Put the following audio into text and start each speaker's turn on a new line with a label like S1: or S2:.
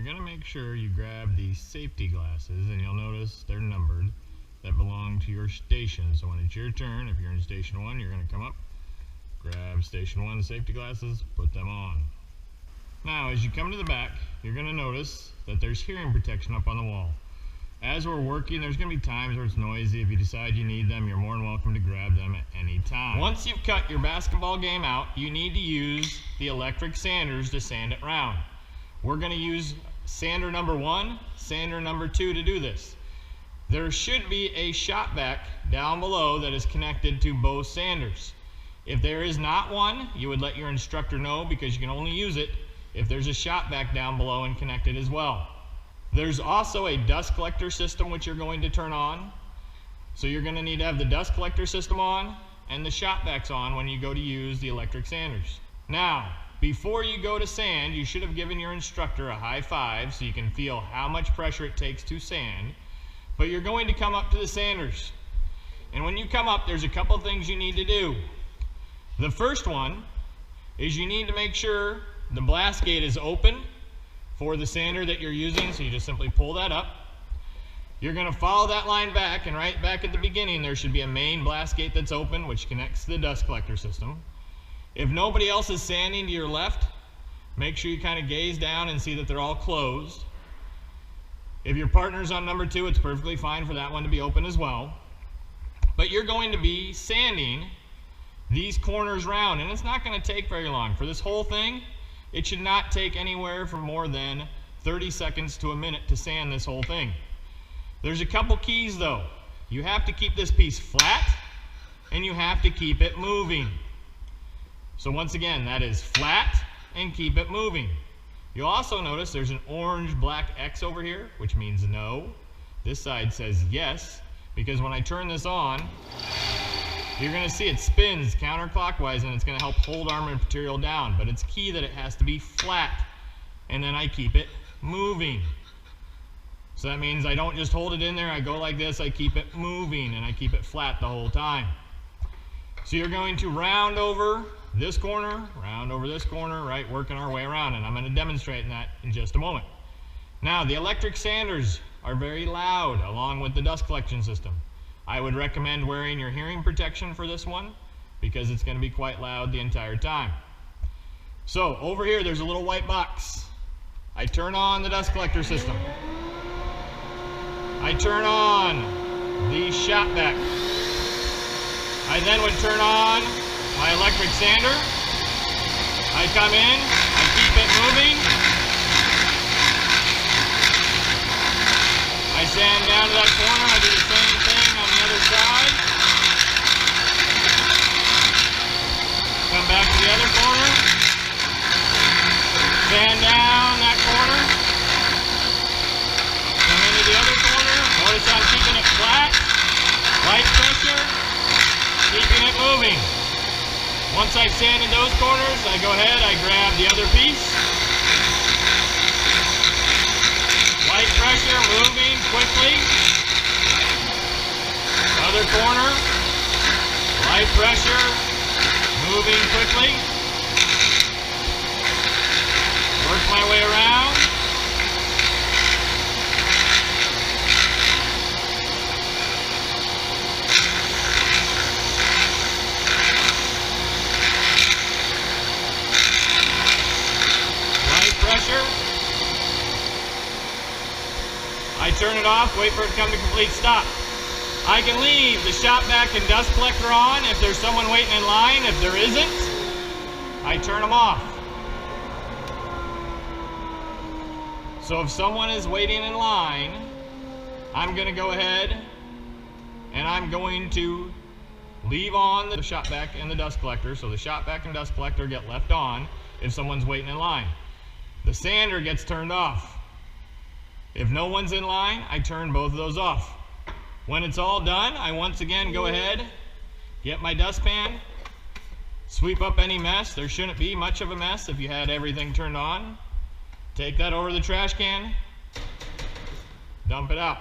S1: going to make sure you grab these safety glasses, and you'll notice they're numbered, that belong to your station. So when it's your turn, if you're in station 1, you're going to come up, grab station 1 safety glasses, put them on. Now as you come to the back, you're going to notice that there's hearing protection up on the wall. As we're working, there's going to be times where it's noisy. If you decide you need them, you're more than welcome to grab them at any time. Once you've cut your basketball game out, you need to use the electric sanders to sand it round. We're going to use sander number 1, sander number 2 to do this. There should be a shot vac down below that is connected to both sanders. If there is not one, you would let your instructor know, because you can only use it if there's a shot vac down below and connected as well. There's also a dust collector system which you're going to turn on. So you're going to need to have the dust collector system on and the shot vacs on when you go to use the electric sanders. Now, before you go to sand, you should have given your instructor a high five so you can feel how much pressure it takes to sand. But you're going to come up to the sanders. And when you come up, there's a couple things you need to do. The first one is you need to make sure the blast gate is open for the sander that you're using, so you just simply pull that up. You're going to follow that line back, and right back at the beginning there should be a main blast gate that's open, which connects to the dust collector system. If nobody else is sanding to your left, make sure you kind of gaze down and see that they're all closed. If your partner's on number 2, it's perfectly fine for that one to be open as well. But you're going to be sanding these corners round, and it's not going to take very long. For this whole thing, it should not take anywhere from more than 30 seconds to a minute to sand this whole thing. There's a couple keys though. You have to keep this piece flat, and you have to keep it moving. So once again, that is flat and keep it moving. You'll also notice there's an orange black X over here, which means no. This side says yes, because when I turn this on, you're going to see it spins counterclockwise, and it's going to help hold armor material down. But it's key that it has to be flat, and then I keep it moving. So that means I don't just hold it in there, I go like this, I keep it moving, and I keep it flat the whole time. So you're going to round over this corner, round over this corner, right, working our way around, and I'm going to demonstrate that in just a moment. Now, the electric sanders are very loud, along with the dust collection system. I would recommend wearing your hearing protection for this one, because it's going to be quite loud the entire time. So over here there's a little white box. I turn on the dust collector system. I turn on the shot vac. I then would turn on my electric sander. I come in, I keep it moving. I sand down to that corner, I do the same thing on the other side. Come back to the other corner. Sand down that corner. Come into the other corner. Notice I'm keeping it flat. Light pressure. Keeping it moving. Once I've sanded those corners, I go ahead, I grab the other piece. Light pressure, moving quickly. Other corner. Light pressure, moving quickly. Work my way around. Light pressure. I turn it off, wait for it to come to complete stop. I can leave the shot vac and dust collector on if there's someone waiting in line. If there isn't, I turn them off. So if someone is waiting in line, I'm going to go ahead and I'm going to leave on the shot vac and the dust collector. So the shot vac and dust collector get left on if someone's waiting in line. The sander gets turned off. If no one's in line, I turn both of those off. When it's all done, I once again go ahead, get my dustpan, sweep up any mess. There shouldn't be much of a mess if you had everything turned on. Take that over the trash can, dump it out.